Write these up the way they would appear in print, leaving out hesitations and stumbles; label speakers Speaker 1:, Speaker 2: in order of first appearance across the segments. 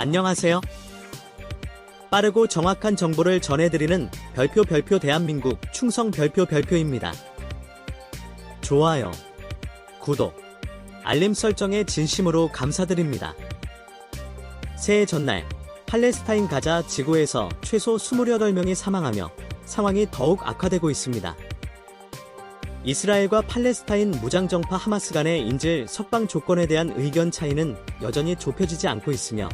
Speaker 1: 안녕하세요. 빠르고 정확한 정보를 전해드리는 별표 대한민국 충성 별표입니다. 좋아요, 구독, 알림 설정에 진심으로 감사드립니다. 새해 전날 팔레스타인 가자 지구에서 최소 28명이 사망하며 상황이 더욱 악화되고 있습니다. 이스라엘과 팔레스타인 무장정파 하마스 간의 인질 석방 조건에 대한 의견 차이는 여전히 좁혀지지 않고 있으며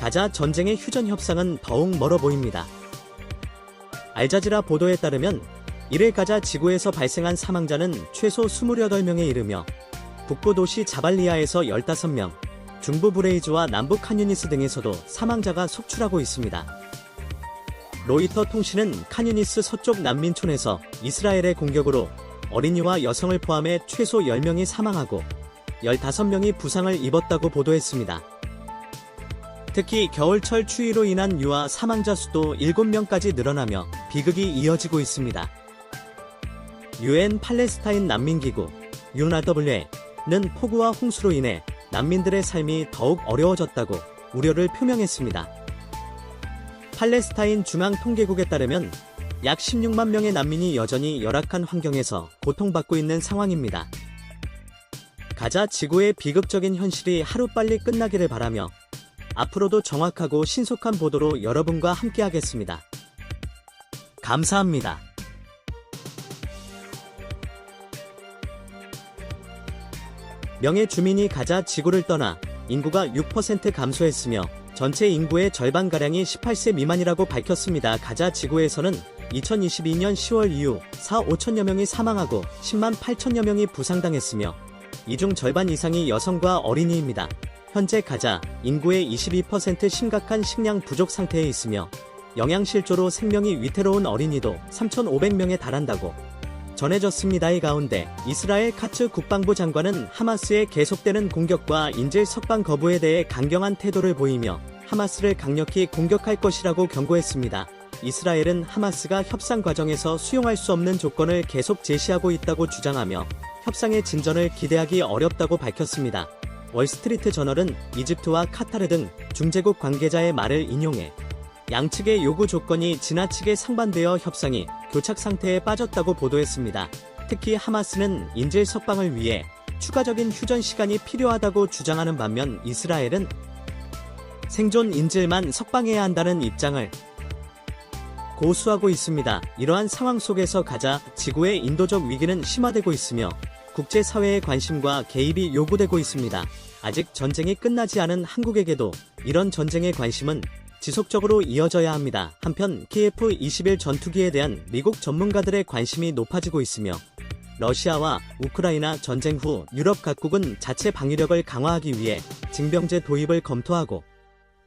Speaker 1: 가자 전쟁의 휴전 협상은 더욱 멀어 보입니다. 알자지라 보도에 따르면 1일 가자 지구에서 발생한 사망자는 최소 28명에 이르며 북부 도시 자발리아에서 15명, 중부 브레이즈와 남부 칸유니스 등에서도 사망자가 속출하고 있습니다. 로이터 통신은 칸유니스 서쪽 난민촌에서 이스라엘의 공격으로 어린이와 여성을 포함해 최소 10명이 사망하고 15명이 부상을 입었다고 보도했습니다. 특히 겨울철 추위로 인한 유아 사망자 수도 7명까지 늘어나며 비극이 이어지고 있습니다. UN 팔레스타인 난민기구 UNRWA는 폭우와 홍수로 인해 난민들의 삶이 더욱 어려워졌다고 우려를 표명했습니다. 팔레스타인 중앙통계국에 따르면 약 16만 명의 난민이 여전히 열악한 환경에서 고통받고 있는 상황입니다. 가자 지구의 비극적인 현실이 하루빨리 끝나기를 바라며 앞으로도 정확하고 신속한 보도로 여러분과 함께하겠습니다. 감사합니다. 명예 주민이 가자 지구를 떠나 인구가 6% 감소했으며 전체 인구의 절반가량이 18세 미만이라고 밝혔습니다. 가자 지구에서는 2022년 10월 이후 5천여 명이 사망하고 10만 8천여 명이 부상당했으며 이 중 절반 이상이 여성과 어린이입니다. 현재 가자 인구의 22% 심각한 식량 부족 상태에 있으며 영양실조로 생명이 위태로운 어린이도 3,500명에 달한다고 전해졌습니다. 이 가운데 이스라엘 카츠 국방부 장관은 하마스의 계속되는 공격과 인질 석방 거부에 대해 강경한 태도를 보이며 하마스를 강력히 공격할 것이라고 경고했습니다. 이스라엘은 하마스가 협상 과정에서 수용할 수 없는 조건을 계속 제시하고 있다고 주장하며 협상의 진전을 기대하기 어렵다고 밝혔습니다. 월스트리트 저널은 이집트와 카타르 등 중재국 관계자의 말을 인용해 양측의 요구 조건이 지나치게 상반되어 협상이 교착 상태에 빠졌다고 보도했습니다. 특히 하마스는 인질 석방을 위해 추가적인 휴전 시간이 필요하다고 주장하는 반면 이스라엘은 생존 인질만 석방해야 한다는 입장을 고수하고 있습니다. 이러한 상황 속에서 가자 지구의 인도적 위기는 심화되고 있으며 국제사회의 관심과 개입이 요구되고 있습니다. 아직 전쟁이 끝나지 않은 한국에게도 이런 전쟁의 관심은 지속적으로 이어져야 합니다. 한편 KF-21 전투기에 대한 미국 전문가들의 관심이 높아지고 있으며 러시아와 우크라이나 전쟁 후 유럽 각국은 자체 방위력을 강화하기 위해 징병제 도입을 검토하고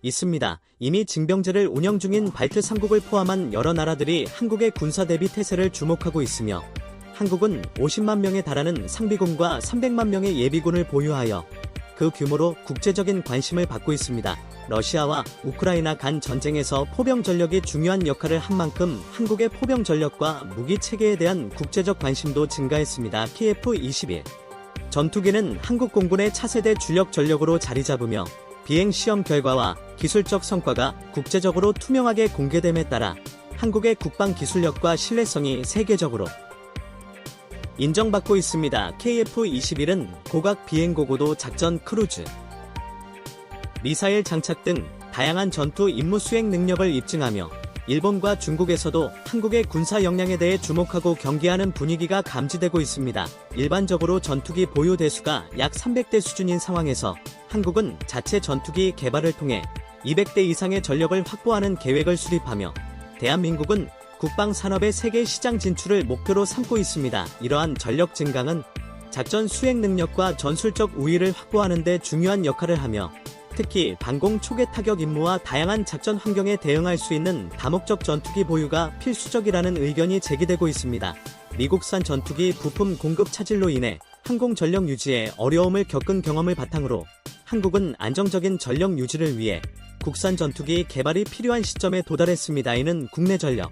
Speaker 1: 있습니다. 이미 징병제를 운영 중인 발트 3국을 포함한 여러 나라들이 한국의 군사 대비 태세를 주목하고 있으며 한국은 50만 명에 달하는 상비군과 300만 명의 예비군을 보유하여 그 규모로 국제적인 관심을 받고 있습니다. 러시아와 우크라이나 간 전쟁에서 포병 전력이 중요한 역할을 한 만큼 한국의 포병 전력과 무기 체계에 대한 국제적 관심도 증가했습니다. KF-21 전투기는 한국 공군의 차세대 주력 전력으로 자리 잡으며 비행 시험 결과와 기술적 성과가 국제적으로 투명하게 공개됨에 따라 한국의 국방 기술력과 신뢰성이 세계적으로 인정받고 있습니다. KF-21은 고각 비행고고도 작전 크루즈, 미사일 장착 등 다양한 전투 임무 수행 능력을 입증하며 일본과 중국에서도 한국의 군사 역량에 대해 주목하고 경계하는 분위기가 감지되고 있습니다. 일반적으로 전투기 보유 대수가 약 300대 수준인 상황에서 한국은 자체 전투기 개발을 통해 200대 이상의 전력을 확보하는 계획을 수립하며 대한민국은 국방 산업의 세계 시장 진출을 목표로 삼고 있습니다. 이러한 전력 증강은 작전 수행 능력과 전술적 우위를 확보하는 데 중요한 역할을 하며 특히 반공 초계 타격 임무와 다양한 작전 환경에 대응할 수 있는 다목적 전투기 보유가 필수적이라는 의견이 제기되고 있습니다. 미국산 전투기 부품 공급 차질로 인해 항공 전력 유지에 어려움을 겪은 경험을 바탕으로 한국은 안정적인 전력 유지를 위해 국산 전투기 개발이 필요한 시점에 도달했습니다. 이는 국내 전력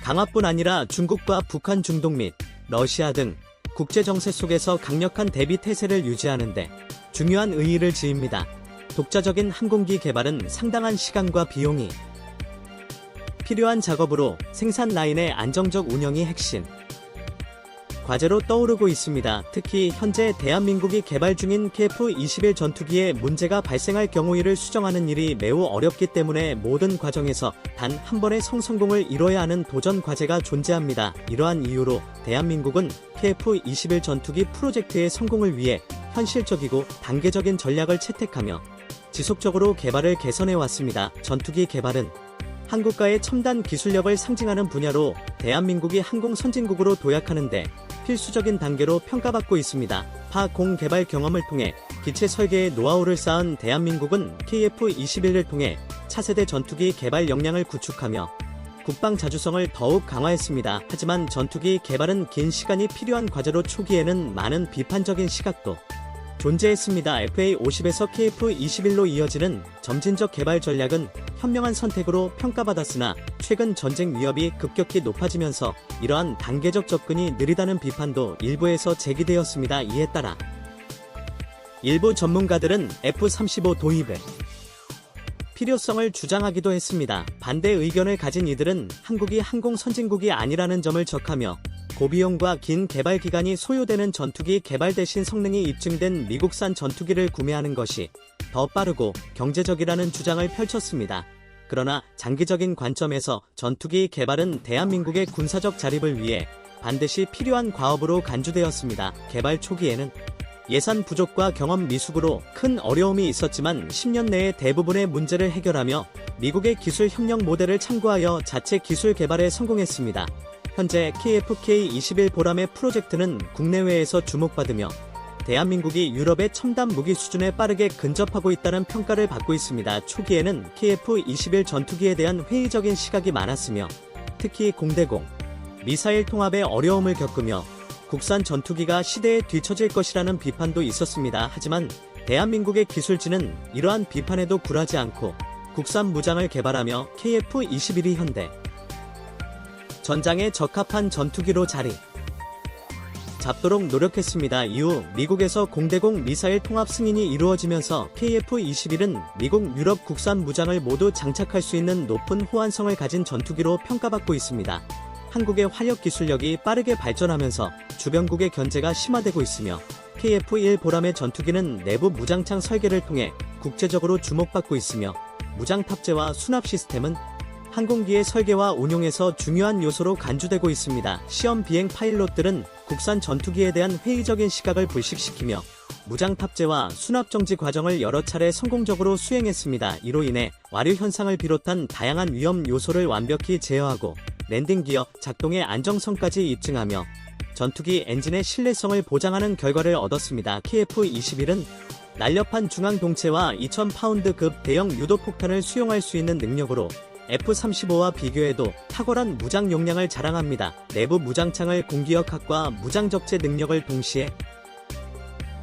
Speaker 1: 강화뿐 아니라 중국과 북한, 중동 및 러시아 등 국제 정세 속에서 강력한 대비 태세를 유지하는 데 중요한 의의를 지닙니다. 독자적인 항공기 개발은 상당한 시간과 비용이 필요한 작업으로 생산 라인의 안정적 운영이 핵심 과제로 떠오르고 있습니다. 특히 현재 대한민국이 개발 중인 KF-21 전투기에 문제가 발생할 경우 이를 수정하는 일이 매우 어렵기 때문에 모든 과정에서 단 한 번의 성공을 이뤄야 하는 도전 과제가 존재합니다. 이러한 이유로 대한민국은 KF-21 전투기 프로젝트의 성공을 위해 현실적이고 단계적인 전략을 채택하며 지속적으로 개발을 개선해 왔습니다. 전투기 개발은 한국과의 첨단 기술력을 상징하는 분야로 대한민국이 항공 선진국으로 도약하는데 필수적인 단계로 평가받고 있습니다. 파-공 개발 경험을 통해 기체 설계의 노하우를 쌓은 대한민국은 KF-21을 통해 차세대 전투기 개발 역량을 구축하며 국방 자주성을 더욱 강화했습니다. 하지만 전투기 개발은 긴 시간이 필요한 과제로 초기에는 많은 비판적인 시각도 존재했습니다. FA-50에서 KF-21로 이어지는 점진적 개발 전략은 현명한 선택으로 평가받았으나 최근 전쟁 위협이 급격히 높아지면서 이러한 단계적 접근이 느리다는 비판도 일부에서 제기되었습니다. 이에 따라 일부 전문가들은 F-35 도입의 필요성을 주장하기도 했습니다. 반대 의견을 가진 이들은 한국이 항공 선진국이 아니라는 점을 적하며 고비용과 긴 개발 기간이 소요되는 전투기 개발 대신 성능이 입증된 미국산 전투기를 구매하는 것이 더 빠르고 경제적이라는 주장을 펼쳤습니다. 그러나 장기적인 관점에서 전투기 개발은 대한민국의 군사적 자립을 위해 반드시 필요한 과업으로 간주되었습니다. 개발 초기에는 예산 부족과 경험 미숙으로 큰 어려움이 있었지만 10년 내에 대부분의 문제를 해결하며 미국의 기술 협력 모델을 참고하여 자체 기술 개발에 성공했습니다. 현재 KF-21 보람의 프로젝트는 국내외에서 주목받으며 대한민국이 유럽의 첨단 무기 수준에 빠르게 근접하고 있다는 평가를 받고 있습니다. 초기에는 KF-21 전투기에 대한 회의적인 시각이 많았으며 특히 공대공 미사일 통합에 어려움을 겪으며 국산 전투기가 시대에 뒤처질 것이라는 비판도 있었습니다. 하지만 대한민국의 기술진은 이러한 비판에도 굴하지 않고 국산 무장을 개발하며 KF-21이 현대 전장에 적합한 전투기로 자리 잡도록 노력했습니다. 이후 미국에서 공대공 미사일 통합 승인이 이루어지면서 KF-21은 미국, 유럽 국산 무장을 모두 장착할 수 있는 높은 호환성을 가진 전투기로 평가받고 있습니다. 한국의 화력 기술력이 빠르게 발전하면서 주변국의 견제가 심화되고 있으며 KF-1 보람의 전투기는 내부 무장창 설계를 통해 국제적으로 주목받고 있으며 무장 탑재와 수납 시스템은 항공기의 설계와 운용에서 중요한 요소로 간주되고 있습니다. 시험 비행 파일럿들은 국산 전투기에 대한 회의적인 시각을 불식시키며 무장 탑재와 수납 정지 과정을 여러 차례 성공적으로 수행했습니다. 이로 인해 와류 현상을 비롯한 다양한 위험 요소를 완벽히 제어하고 랜딩 기어 작동의 안정성까지 입증하며 전투기 엔진의 신뢰성을 보장하는 결과를 얻었습니다. KF-21은 날렵한 중앙 동체와 2000파운드급 대형 유도폭탄을 수용할 수 있는 능력으로 F-35와 비교해도 탁월한 무장 용량을 자랑합니다. 내부 무장창을 공기역학과 무장적재 능력을 동시에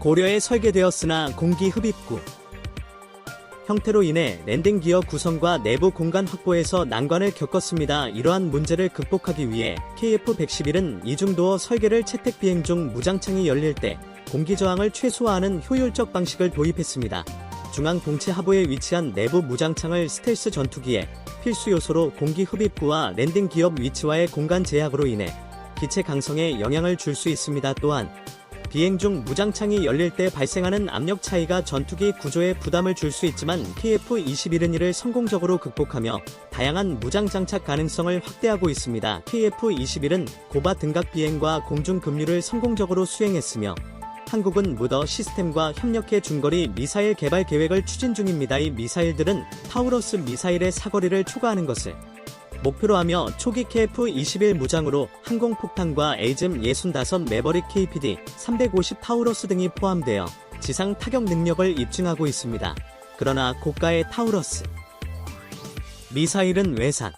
Speaker 1: 고려해 설계되었으나 공기 흡입구 형태로 인해 랜딩 기어 구성과 내부 공간 확보에서 난관을 겪었습니다. 이러한 문제를 극복하기 위해 KF-111은 이중도어 설계를 채택 비행 중 무장창이 열릴 때 공기 저항을 최소화하는 효율적 방식을 도입했습니다. 중앙 동체 하부에 위치한 내부 무장창을 스텔스 전투기의 필수 요소로 공기 흡입구와 랜딩 기업 위치와의 공간 제약으로 인해 기체 강성에 영향을 줄 수 있습니다. 또한 비행 중 무장창이 열릴 때 발생하는 압력 차이가 전투기 구조에 부담을 줄 수 있지만 KF-21은 이를 성공적으로 극복하며 다양한 무장 장착 가능성을 확대하고 있습니다. KF-21은 고바 등각 비행과 공중 급류를 성공적으로 수행했으며 한국은 무더 시스템과 협력해 중거리 미사일 개발 계획을 추진 중입니다. 이 미사일들은 타우러스 미사일의 사거리를 초과하는 것을 목표로 하며 초기 KF-21 무장으로 항공폭탄과 에이즘-65 매버릭 KPD-350 타우러스 등이 포함되어 지상 타격 능력을 입증하고 있습니다. 그러나 고가의 타우러스 미사일은 외산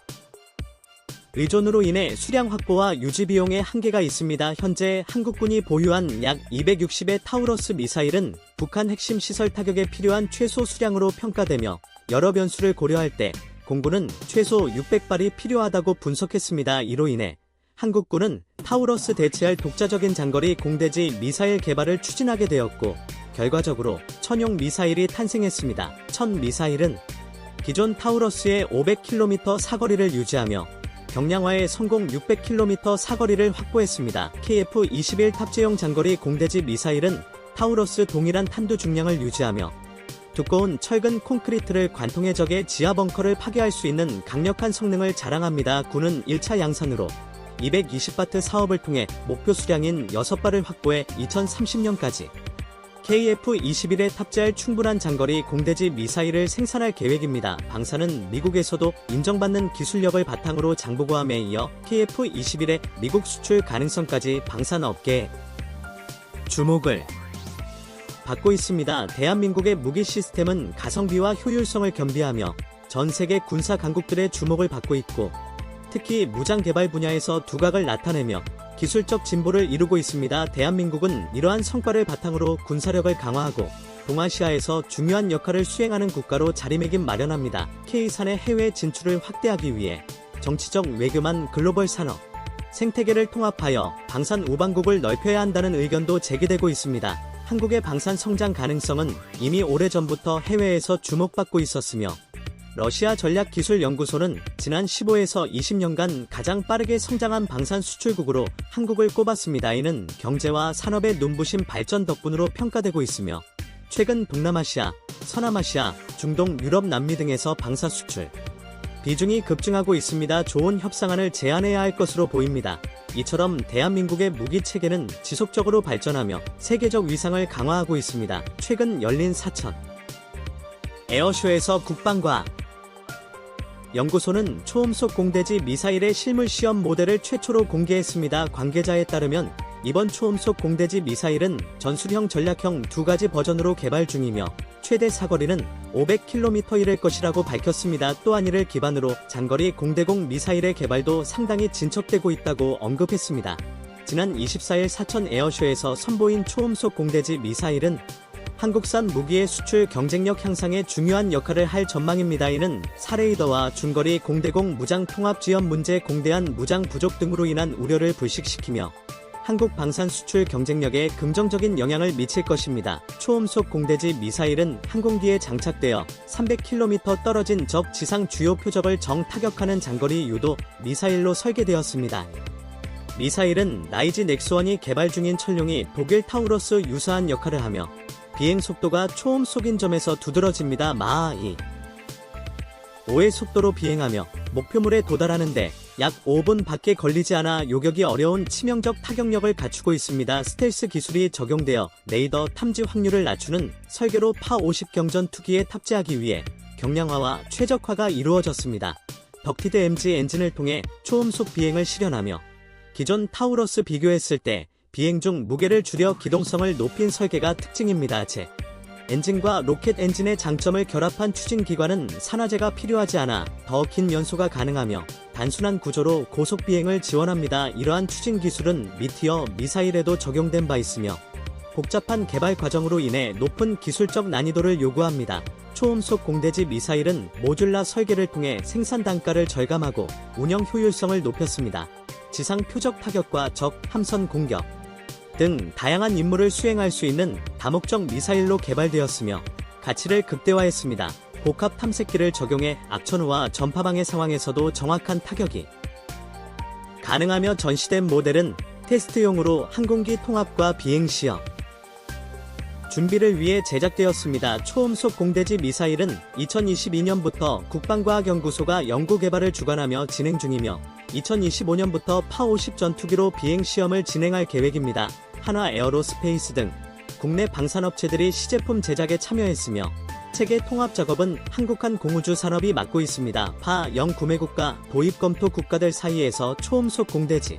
Speaker 1: 의존으로 인해 수량 확보와 유지 비용에 한계가 있습니다. 현재 한국군이 보유한 약 260의 타우러스 미사일은 북한 핵심 시설 타격에 필요한 최소 수량으로 평가되며 여러 변수를 고려할 때 공군은 최소 600발이 필요하다고 분석했습니다. 이로 인해 한국군은 타우러스 대체할 독자적인 장거리 공대지 미사일 개발을 추진하게 되었고 결과적으로 천용 미사일이 탄생했습니다. 천 미사일은 기존 타우러스의 500km 사거리를 유지하며 경량화에 성공 600km 사거리를 확보했습니다. KF-21 탑재용 장거리 공대지 미사일은 타우러스 동일한 탄두 중량을 유지하며 두꺼운 철근 콘크리트를 관통해 적의 지하 벙커를 파괴할 수 있는 강력한 성능을 자랑합니다. 군은 1차 양산으로 220바트 사업을 통해 목표 수량인 6발을 확보해 2030년까지 KF-21에 탑재할 충분한 장거리 공대지 미사일을 생산할 계획입니다. 방사는 미국에서도 인정받는 기술력을 바탕으로 장보고함에 이어 KF-21의 미국 수출 가능성까지 방산업계에 주목을 받고 있습니다. 대한민국의 무기 시스템은 가성비와 효율성을 겸비하며 전 세계 군사 강국들의 주목을 받고 있고 특히 무장 개발 분야에서 두각을 나타내며 기술적 진보를 이루고 있습니다. 대한민국은 이러한 성과를 바탕으로 군사력을 강화하고 동아시아에서 중요한 역할을 수행하는 국가로 자리매김 마련합니다. K산의 해외 진출을 확대하기 위해 정치적 외교만 글로벌 산업 생태계를 통합하여 방산 우방국을 넓혀야 한다는 의견도 제기되고 있습니다. 한국의 방산 성장 가능성은 이미 오래전부터 해외에서 주목받고 있었으며 러시아 전략기술연구소는 지난 15에서 20년간 가장 빠르게 성장한 방산 수출국으로 한국을 꼽았습니다. 이는 경제와 산업의 눈부신 발전 덕분으로 평가되고 있으며 최근 동남아시아, 서남아시아, 중동, 유럽, 남미 등에서 방사 수출 비중이 급증하고 있습니다. 좋은 협상안을 제안해야 할 것으로 보입니다. 이처럼 대한민국의 무기 체계는 지속적으로 발전하며 세계적 위상을 강화하고 있습니다. 최근 열린 사천 에어쇼에서 국방과 연구소는 초음속 공대지 미사일의 실물 시험 모델을 최초로 공개했습니다. 관계자에 따르면 이번 초음속 공대지 미사일은 전술형 전략형 두 가지 버전으로 개발 중이며 최대 사거리는 500km일 것이라고 밝혔습니다. 또한 이를 기반으로 장거리 공대공 미사일의 개발도 상당히 진척되고 있다고 언급했습니다. 지난 24일 사천 에어쇼에서 선보인 초음속 공대지 미사일은 한국산 무기의 수출 경쟁력 향상에 중요한 역할을 할 전망입니다. 이는 사레이더와 중거리 공대공 무장 통합 지원 문제, 공대한 무장 부족 등으로 인한 우려를 불식시키며 한국 방산 수출 경쟁력에 긍정적인 영향을 미칠 것입니다. 초음속 공대지 미사일은 항공기에 장착되어 300km 떨어진 적 지상 주요 표적을 정타격하는 장거리 유도 미사일로 설계되었습니다. 미사일은 라이지 넥스원이 개발 중인 천룡이 독일 타우러스 유사한 역할을 하며 비행 속도가 초음속인 점에서 두드러집니다. 마하 5의 속도로 비행하며 목표물에 도달하는데 약 5분 밖에 걸리지 않아 요격이 어려운 치명적 타격력을 갖추고 있습니다. 스텔스 기술이 적용되어 레이더 탐지 확률을 낮추는 설계로 파50 경전 투기에 탑재하기 위해 경량화와 최적화가 이루어졌습니다. 덕티드 MG 엔진을 통해 초음속 비행을 실현하며 기존 타우러스 비교했을 때 비행 중 무게를 줄여 기동성을 높인 설계가 특징입니다. 엔진과 로켓 엔진의 장점을 결합한 추진기관은 산화제가 필요하지 않아 더 긴 연소가 가능하며 단순한 구조로 고속 비행을 지원합니다. 이러한 추진 기술은 미티어 미사일에도 적용된 바 있으며 복잡한 개발 과정으로 인해 높은 기술적 난이도를 요구합니다. 초음속 공대지 미사일은 모듈라 설계를 통해 생산 단가를 절감하고 운영 효율성을 높였습니다. 지상 표적 타격과 적 함선 공격 등 다양한 임무를 수행할 수 있는 다목적 미사일로 개발되었으며 가치를 극대화했습니다. 복합 탐색기를 적용해 악천후와 전파방해 상황에서도 정확한 타격이 가능하며 전시된 모델은 테스트용으로 항공기 통합과 비행 시험 준비를 위해 제작되었습니다. 초음속 공대지 미사일은 2022년부터 국방과학연구소가 연구개발을 주관하며 진행 중이며 2025년부터 파50 전투기로 비행 시험을 진행할 계획입니다. 한화 에어로스페이스 등 국내 방산업체들이 시제품 제작에 참여했으며 체계 통합 작업은 한국한 공우주 산업이 맡고 있습니다. 파0 구매국가 도입 검토 국가들 사이에서 초음속 공대지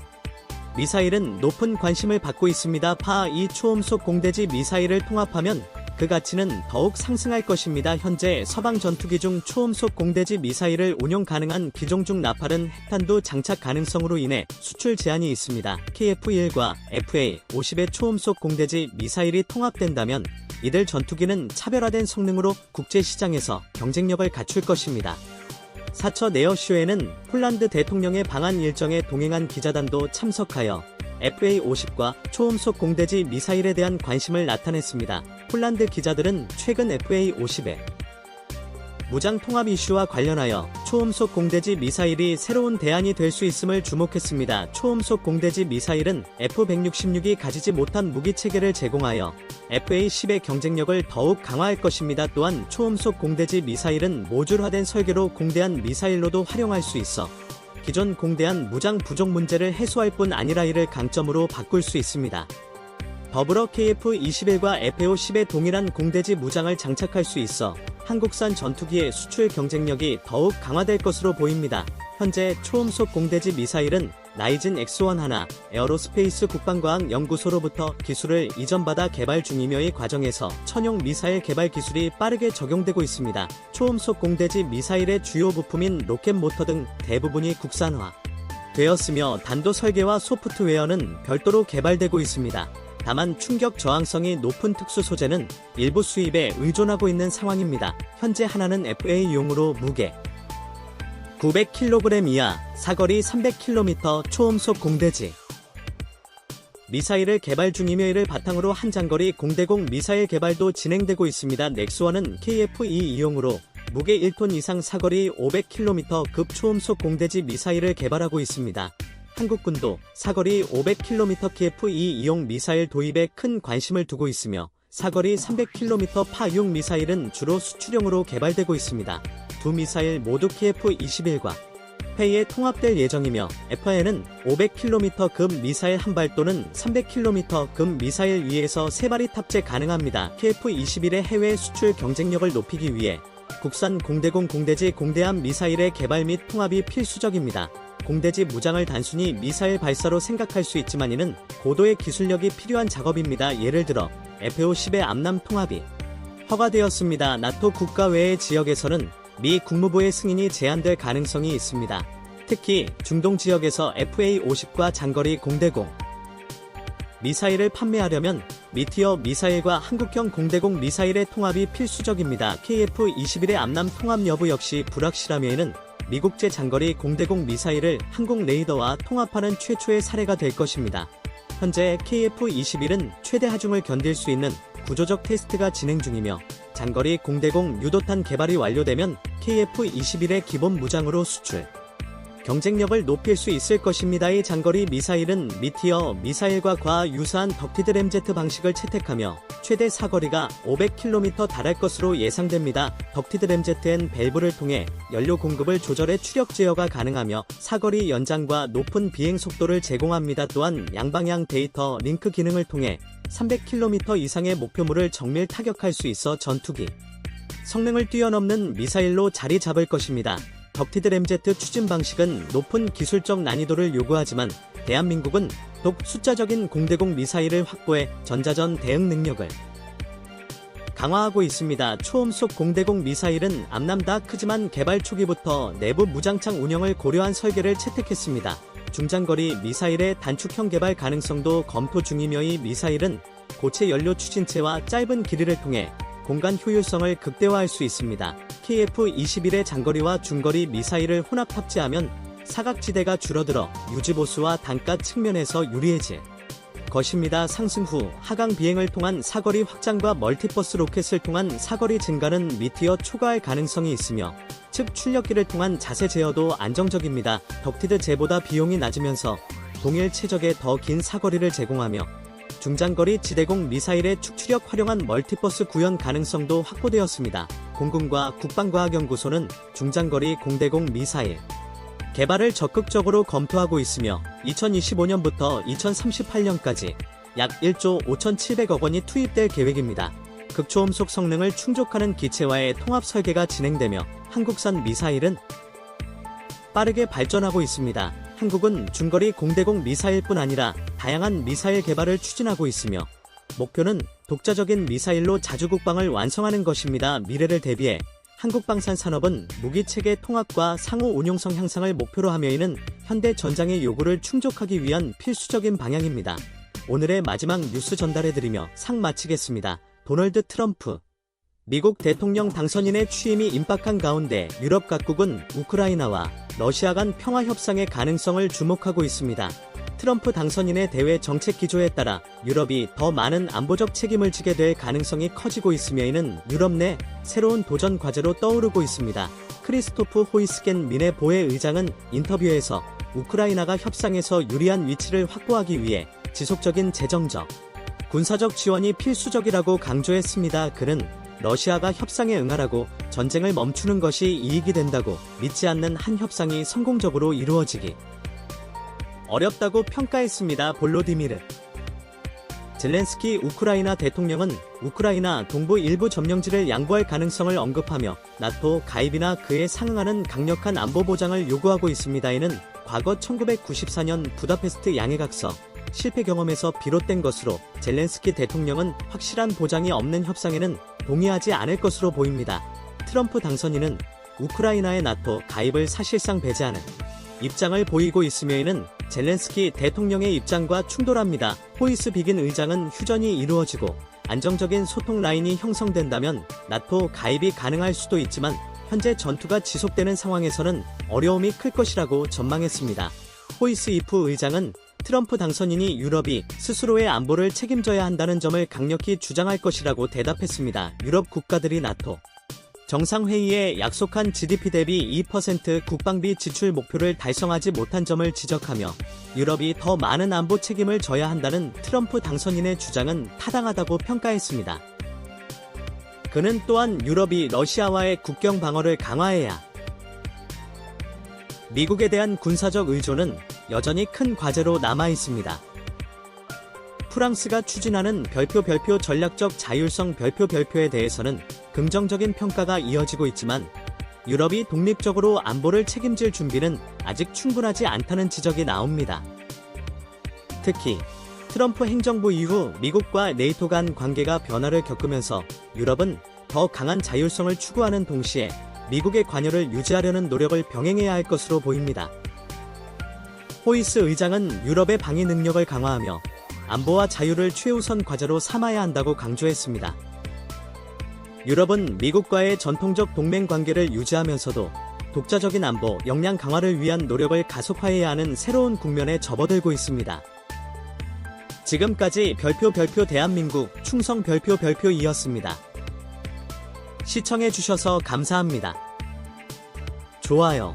Speaker 1: 미사일은 높은 관심을 받고 있습니다. 파2 초음속 공대지 미사일을 통합하면 그 가치는 더욱 상승할 것입니다. 현재 서방 전투기 중 초음속 공대지 미사일을 운용 가능한 기종 중 라팔은 핵탄두 장착 가능성으로 인해 수출 제한이 있습니다. KF-1과 FA-50의 초음속 공대지 미사일이 통합된다면 이들 전투기는 차별화된 성능으로 국제시장에서 경쟁력을 갖출 것입니다. 사천 에어쇼에는 폴란드 대통령의 방한 일정에 동행한 기자단도 참석하여 FA-50과 초음속 공대지 미사일에 대한 관심을 나타냈습니다. 폴란드 기자들은 최근 FA-50의 무장 통합 이슈와 관련하여 초음속 공대지 미사일이 새로운 대안이 될 수 있음을 주목했습니다. 초음속 공대지 미사일은 F-166이 가지지 못한 무기 체계를 제공하여 FA-10의 경쟁력을 더욱 강화할 것입니다. 또한 초음속 공대지 미사일은 모듈화된 설계로 공대한 미사일로도 활용할 수 있어 기존 공대한 무장 부족 문제를 해소할 뿐 아니라 이를 강점으로 바꿀 수 있습니다. 더불어 KF-21과 FA-10의 동일한 공대지 무장을 장착할 수 있어 한국산 전투기의 수출 경쟁력이 더욱 강화될 것으로 보입니다. 현재 초음속 공대지 미사일은 라이즌 X1 하나 에어로스페이스 국방과학연구소로부터 기술을 이전받아 개발 중이며 이 과정에서 천용 미사일 개발 기술이 빠르게 적용되고 있습니다. 초음속 공대지 미사일의 주요 부품인 로켓 모터 등 대부분이 국산화 되었으며 단도 설계와 소프트웨어는 별도로 개발되고 있습니다. 다만 충격 저항성이 높은 특수 소재는 일부 수입에 의존하고 있는 상황입니다. 현재 하나는 FA용으로 무게 900kg 이하, 사거리 300km 초음속 공대지 미사일을 개발 중이며 이를 바탕으로 한장거리 공대공 미사일 개발도 진행되고 있습니다. 넥스원은 KF-22용으로 무게 1톤 이상 사거리 500km 급 초음속 공대지 미사일을 개발하고 있습니다. 한국군도 사거리 500km KF-22용 미사일 도입에 큰 관심을 두고 있으며 사거리 300km 파용 미사일은 주로 수출용으로 개발되고 있습니다. 두 미사일 모두 KF-21과 회의에 통합될 예정이며 FA에는 500km 급 미사일 한 발 또는 300km 급 미사일 위에서 3발이 탑재 가능합니다. KF-21의 해외 수출 경쟁력을 높이기 위해 국산 공대공 공대지 공대함 미사일의 개발 및 통합이 필수적입니다. 공대지 무장을 단순히 미사일 발사로 생각할 수 있지만 이는 고도의 기술력이 필요한 작업입니다. 예를 들어 FA-10의 암남 통합이 허가되었습니다. 나토 국가 외의 지역에서는 미 국무부의 승인이 제한될 가능성이 있습니다. 특히 중동 지역에서 FA-50과 장거리 공대공 미사일을 판매하려면 미티어 미사일과 한국형 공대공 미사일의 통합이 필수적입니다. KF-21의 암남 통합 여부 역시 불확실하며 이는 미국제 장거리 공대공 미사일을 한국 레이더와 통합하는 최초의 사례가 될 것입니다. 현재 KF-21은 최대 하중을 견딜 수 있는 구조적 테스트가 진행 중이며 장거리 공대공 유도탄 개발이 완료되면 KF-21의 기본 무장으로 수출 경쟁력을 높일 수 있을 것입니다. 이 장거리 미사일은 미티어 미사일과 유사한 덕티드 램제트 방식을 채택하며 최대 사거리가 500km 달할 것으로 예상됩니다. 덕티드 램제트엔 밸브를 통해 연료 공급을 조절해 추력 제어가 가능하며 사거리 연장과 높은 비행 속도를 제공합니다. 또한 양방향 데이터 링크 기능을 통해 300km 이상의 목표물을 정밀 타격할 수 있어 전투기 성능을 뛰어넘는 미사일로 자리 잡을 것입니다. 덕티드 램제트 추진 방식은 높은 기술적 난이도를 요구하지만 대한민국은 독 숫자적인 공대공 미사일을 확보해 전자전 대응 능력을 강화하고 있습니다. 초음속 공대공 미사일은 암남다 크지만 개발 초기부터 내부 무장창 운영을 고려한 설계를 채택했습니다. 중장거리 미사일의 단축형 개발 가능성도 검토 중이며 이 미사일은 고체 연료 추진체와 짧은 길이를 통해 공간 효율성을 극대화할 수 있습니다. KF-21의 장거리와 중거리 미사일을 혼합 탑재하면 사각지대가 줄어들어 유지보수와 단가 측면에서 유리해질 것입니다. 상승 후 하강 비행을 통한 사거리 확장과 멀티버스 로켓을 통한 사거리 증가는 미티어 초과할 가능성이 있으며 측 출력기를 통한 자세 제어도 안정적입니다. 덕티드 제보다 비용이 낮으면서 동일 최적의 더 긴 사거리를 제공하며 중장거리 지대공 미사일의 축출력 활용한 멀티버스 구현 가능성도 확보되었습니다. 공군과 국방과학연구소는 중장거리 공대공 미사일 개발을 적극적으로 검토하고 있으며 2025년부터 2038년까지 약 1조 5,700억 원이 투입될 계획입니다. 극초음속 성능을 충족하는 기체와의 통합 설계가 진행되며 한국산 미사일은 빠르게 발전하고 있습니다. 한국은 중거리 공대공 미사일뿐 아니라 다양한 미사일 개발을 추진하고 있으며 목표는 독자적인 미사일로 자주국방을 완성하는 것입니다. 미래를 대비해 한국방산 산업은 무기체계 통합과 상호 운용성 향상을 목표로 하며 이는 현대 전장의 요구를 충족하기 위한 필수적인 방향입니다. 오늘의 마지막 뉴스 전달해드리며 상 마치겠습니다. 도널드 트럼프 미국 대통령 당선인의 취임이 임박한 가운데 유럽 각국은 우크라이나와 러시아 간 평화 협상의 가능성을 주목하고 있습니다. 트럼프 당선인의 대외 정책 기조에 따라 유럽이 더 많은 안보적 책임을 지게 될 가능성이 커지고 있으며 이는 유럽 내 새로운 도전 과제로 떠오르고 있습니다. 크리스토프 호이스겐 미네 보헤 의장은 인터뷰에서 우크라이나가 협상에서 유리한 위치를 확보하기 위해 지속적인 재정적, 군사적 지원이 필수적이라고 강조했습니다. 그는 러시아가 협상에 응하라고 전쟁을 멈추는 것이 이익이 된다고 믿지 않는 한 협상이 성공적으로 이루어지기 어렵다고 평가했습니다. 볼로디미르 젤렌스키 우크라이나 대통령은 우크라이나 동부 일부 점령지를 양보할 가능성을 언급하며 나토 가입이나 그에 상응하는 강력한 안보 보장을 요구하고 있습니다. 이는 과거 1994년 부다페스트 양해각서 실패 경험에서 비롯된 것으로 젤렌스키 대통령은 확실한 보장이 없는 협상에는 동의하지 않을 것으로 보입니다. 트럼프 당선인은 우크라이나의 나토 가입을 사실상 배제하는 입장을 보이고 있으며 이는 젤렌스키 대통령의 입장과 충돌합니다. 호이스 비긴 의장은 휴전이 이루어지고 안정적인 소통 라인이 형성된다면 나토 가입이 가능할 수도 있지만 현재 전투가 지속되는 상황에서는 어려움이 클 것이라고 전망했습니다. 호이스 이프 의장은 트럼프 당선인이 유럽이 스스로의 안보를 책임져야 한다는 점을 강력히 주장할 것이라고 대답했습니다. 유럽 국가들이 나토 정상회의에 약속한 GDP 대비 2% 국방비 지출 목표를 달성하지 못한 점을 지적하며 유럽이 더 많은 안보 책임을 져야 한다는 트럼프 당선인의 주장은 타당하다고 평가했습니다. 그는 또한 유럽이 러시아와의 국경 방어를 강화해야 미국에 대한 군사적 의존은 여전히 큰 과제로 남아 있습니다. 프랑스가 추진하는 별표 전략적 자율성 별표에 대해서는 긍정적인 평가가 이어지고 있지만 유럽이 독립적으로 안보를 책임질 준비는 아직 충분하지 않다는 지적이 나옵니다. 특히 트럼프 행정부 이후 미국과 네이토 간 관계가 변화를 겪으면서 유럽은 더 강한 자율성을 추구하는 동시에 미국의 관여를 유지하려는 노력을 병행해야 할 것으로 보입니다. 호이스 의장은 유럽의 방위 능력을 강화하며 안보와 자유를 최우선 과제로 삼아야 한다고 강조했습니다. 유럽은 미국과의 전통적 동맹 관계를 유지하면서도 독자적인 안보 역량 강화를 위한 노력을 가속화해야 하는 새로운 국면에 접어들고 있습니다. 지금까지 별표 대한민국 충성 별표이었습니다. 시청해주셔서 감사합니다. 좋아요,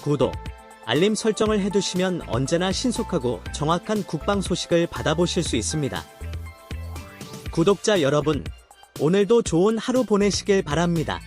Speaker 1: 구독, 알림 설정을 해두시면 언제나 신속하고 정확한 국방 소식을 받아보실 수 있습니다. 구독자 여러분, 오늘도 좋은 하루 보내시길 바랍니다.